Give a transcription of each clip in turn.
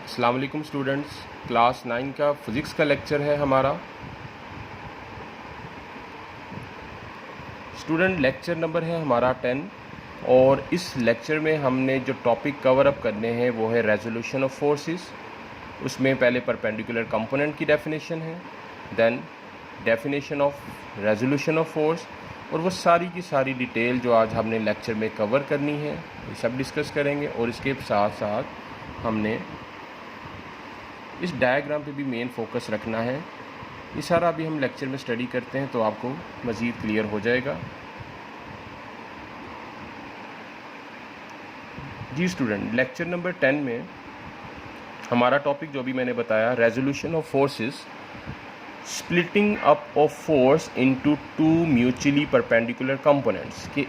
अस्सलाम वालेकुम students, class 9 का फिज़िक्स का लेक्चर है हमारा। स्टूडेंट लेक्चर नंबर है हमारा 10 और इस लेक्चर में हमने जो टॉपिक कवर अप करने हैं वो है रेजोल्यूशन ऑफ फोर्सेस। उसमें पहले परपेंडिकुलर कंपोनेंट की डेफिनेशन है, then definition of resolution of force, और वो सारी की सारी डिटेल जो आज हमने लेक्चर में कवर करनी है ये सब डिस्कस करेंगे। और इसके साथ साथ हमने इस डायग्राम पे भी मेन फोकस रखना है। ये सारा अभी हम लेक्चर में स्टडी करते हैं तो आपको मज़ीद क्लियर हो जाएगा। जी स्टूडेंट, लेक्चर नंबर 10 में हमारा टॉपिक जो भी मैंने बताया, resolution of forces, splitting up of force into two mutually perpendicular components, कि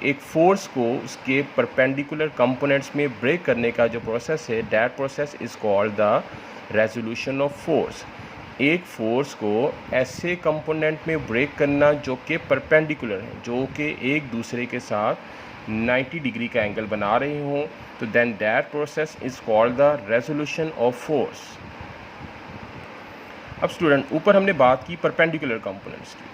एक फोर्स को उसके परपेंडिकुलर कंपोनेंट्स में ब्रेक करने का जो प्रोसेस है, that process is called the resolution of force. एक फोर्स को ऐसे कंपोनेंट में ब्रेक करना जो कि परपेंडिकुलर हैं, जो कि एक दूसरे के साथ 90 डिग्री का एंगल बना रहे हों, तो then that process is called the resolution of force. अब स्टूडेंट, ऊपर हमने बात की परपेंडिकुलर कंपोनेंट्स की,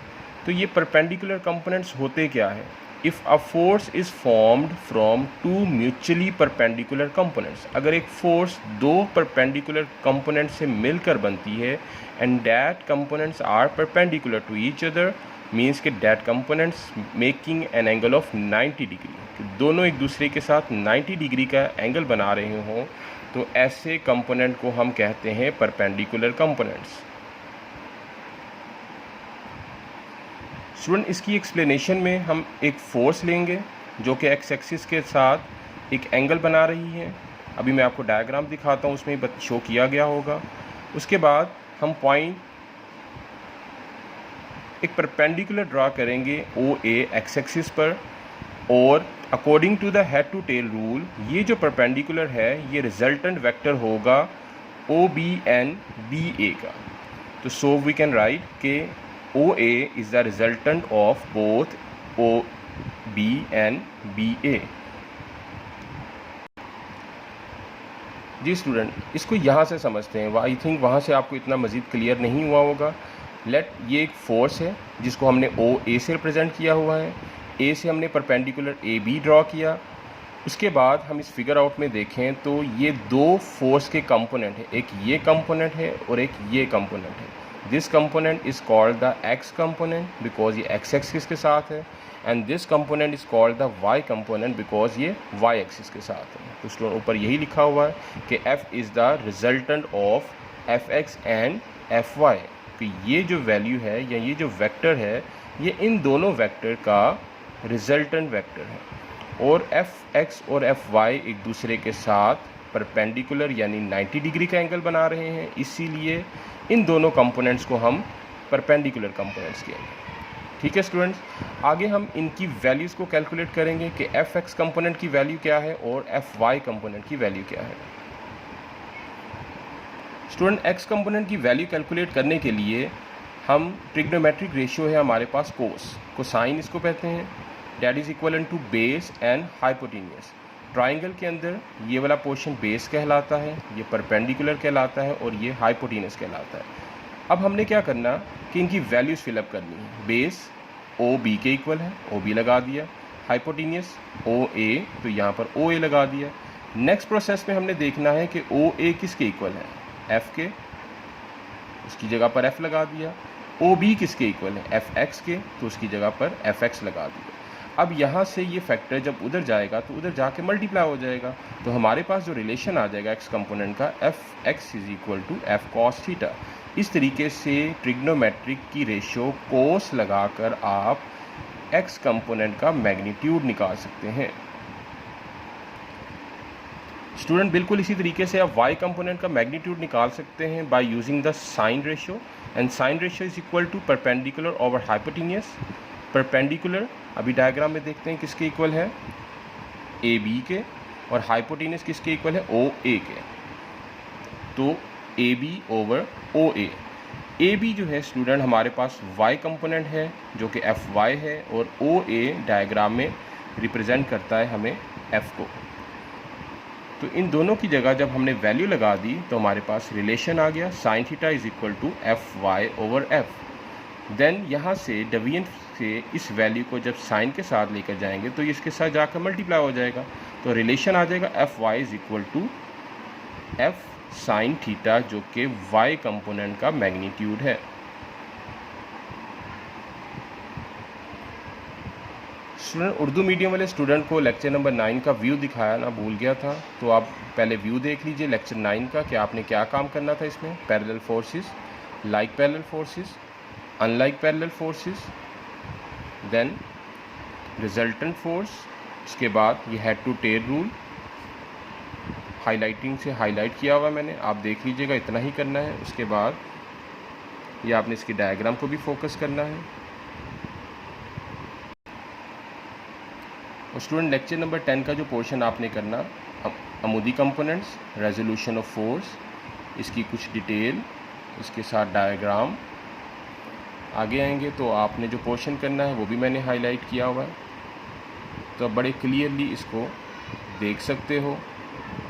तो ये परपेंडिकुलर कंपोनेंट्स होते क्या है? If a force is formed from two mutually perpendicular components, अगर एक फोर्स दो परपेंडिकुलर कंपोनेंट से मिलकर बनती है and that components are perpendicular to each other, means कि that components making an angle of 90 degree, कि दोनों एक दूसरे के साथ 90 डिग्री का एंगल बना रहे हों, तो ऐसे कंपोनेंट को हम कहते हैं परपेंडिकुलर कंपोनेंट्स। स्टूडेंट, इसकी एक्सप्लेनेशन में हम एक फोर्स लेंगे जो कि एक्स एक्सिस के साथ एक एंगल बना रही है। अभी मैं आपको डायग्राम दिखाता हूँ, उसमें शो किया गया होगा। उसके बाद हम पॉइंट एक परपेंडिकुलर ड्रा करेंगे ओ ए एक्स एक्सिस पर, और according to the head to tail rule ये जो परपेंडिकुलर है ये रिजल्टेंट वेक्टर होगा O B and B A का। तो सो वी कैन राइट के OA is the resultant of both OB and BA। जी स्टूडेंट, इसको यहाँ से समझते हैं। आई थिंक वहाँ से आपको इतना मज़ीद क्लियर नहीं हुआ होगा। ये एक फोर्स है जिसको हमने OA से रिप्रेजेंट किया हुआ है। A से हमने परपेंडिकुलर AB ड्रॉ किया। उसके बाद हम इस फिगर आउट में देखें तो ये दो फोर्स के कंपोनेंट है, एक ये कंपोनेंट है और एक ये कंपोनेंट है। This component is called the X component because ये एक्स एक्सिस के साथ है, and this component is called the Y component because ये वाई एक्सिस के साथ है। तो स्टूडेंट, ऊपर यही लिखा हुआ है कि F is the resultant of F X and F Y, कि ये जो वैल्यू है या ये जो वेक्टर है ये इन दोनों वेक्टर का रिजल्टेंट वेक्टर है, और एफ एक्स और एफ वाई एक दूसरे के साथ परपेंडिकुलर यानी 90 डिग्री का एंगल बना रहे हैं, इसीलिए इन दोनों कंपोनेंट्स को हम परपेंडिकुलर कंपोनेंट्स कहेंगे। ठीक है स्टूडेंट्स, आगे हम इनकी वैल्यूज़ को कैलकुलेट करेंगे कि एफ एक्स कंपोनेंट की वैल्यू क्या है और एफ वाई कंपोनेंट की वैल्यू क्या है। स्टूडेंट, एक्स कंपोनेंट की वैल्यू कैलकुलेट करने के लिए हम ट्रिग्नोमेट्रिक रेशियो है हमारे पास कोसाइन इसको कहते हैं, that is equal to base and hypotenuse. Triangle के अंदर ये वाला पोर्शन बेस कहलाता है, ये परपेंडिकुलर कहलाता है और ये हाइपोटेनस कहलाता है। अब हमने क्या करना कि इनकी वैल्यूज़ फिलअप करनी है। बेस ओ बी के इक्वल है, ओ बी लगा दिया। हाइपोटेनस ओ ए, तो यहाँ पर ओ ए लगा दिया। नेक्स्ट प्रोसेस में हमने देखना है कि ओ ए किसके इक्वल है, एफ के, उसकी जगह पर एफ लगा दिया। ओ बी किसके इक्वल है, एफ एक्स के, तो उसकी जगह पर एफ एक्स लगा दिया। अब यहाँ से ये फैक्टर जब उधर जाएगा तो उधर जाके मल्टीप्लाई हो जाएगा, तो हमारे पास जो रिलेशन आ जाएगा एक्स कंपोनेंट का, F X is equal to F cos theta. इस तरीके से ट्रिग्नोमेट्रिक की रेशियो कोस लगाकर आप एक्स कंपोनेंट का मैग्नीट्यूड निकाल सकते हैं। स्टूडेंट, बिल्कुल इसी तरीके से आप वाई कंपोनेंट का मैग्नीट्यूड निकाल सकते हैं by using the sine ratio, and sine ratio is equal to perpendicular over hypotenuse. Perpendicular अभी डायग्राम में देखते हैं किसके इक्वल है, ए बी के, और हाइपोटेनस किसके इक्वल है, ओ ए के। तो A B over O A B जो है स्टूडेंट हमारे पास वाई कंपोनेंट है जो कि एफ वाई है, और ओ ए डायग्राम में रिप्रेजेंट करता है हमें एफ को। तो इन दोनों की जगह जब हमने वैल्यू लगा दी तो हमारे पास रिलेशन आ गया sine theta is equal to F Y over F. Then यहाँ से डेविएंट से इस वैल्यू को जब साइन के साथ लेकर जाएंगे तो इसके साथ जाकर मल्टीप्लाई हो जाएगा, तो रिलेशन आ जाएगा F Y is equal to F sine theta, जो कि वाई कंपोनेंट का मैग्नीट्यूड है। स्टूडेंट, उर्दू मीडियम वाले स्टूडेंट को लेक्चर नंबर 9 का व्यू दिखाया ना, भूल गया था, तो आप पहले व्यू देख लीजिए लेक्चर 9 का कि आपने क्या काम करना था इसमें। Parallel forces, like parallel forces, unlike parallel forces, then resultant force, इसके बाद ये head to tail rule, highlighting से हाईलाइट किया हुआ मैंने, आप देख लीजिएगा, इतना ही करना है। उसके बाद ये आपने इसकी डायग्राम को भी फोकस करना है। और स्टूडेंट, लेक्चर नंबर 10 का जो पोर्शन आपने करना, अमूदी कंपोनेंट्स, रेजोल्यूशन ऑफ फोर्स, इसकी कुछ डिटेल, इसके साथ डायग्राम, आगे आएंगे तो आपने जो पोर्शन करना है वो भी मैंने हाईलाइट किया हुआ है, तो आप बड़े क्लियरली इसको देख सकते हो।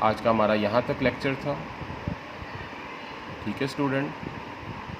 आज का हमारा यहाँ तक लेक्चर था। ठीक है स्टूडेंट।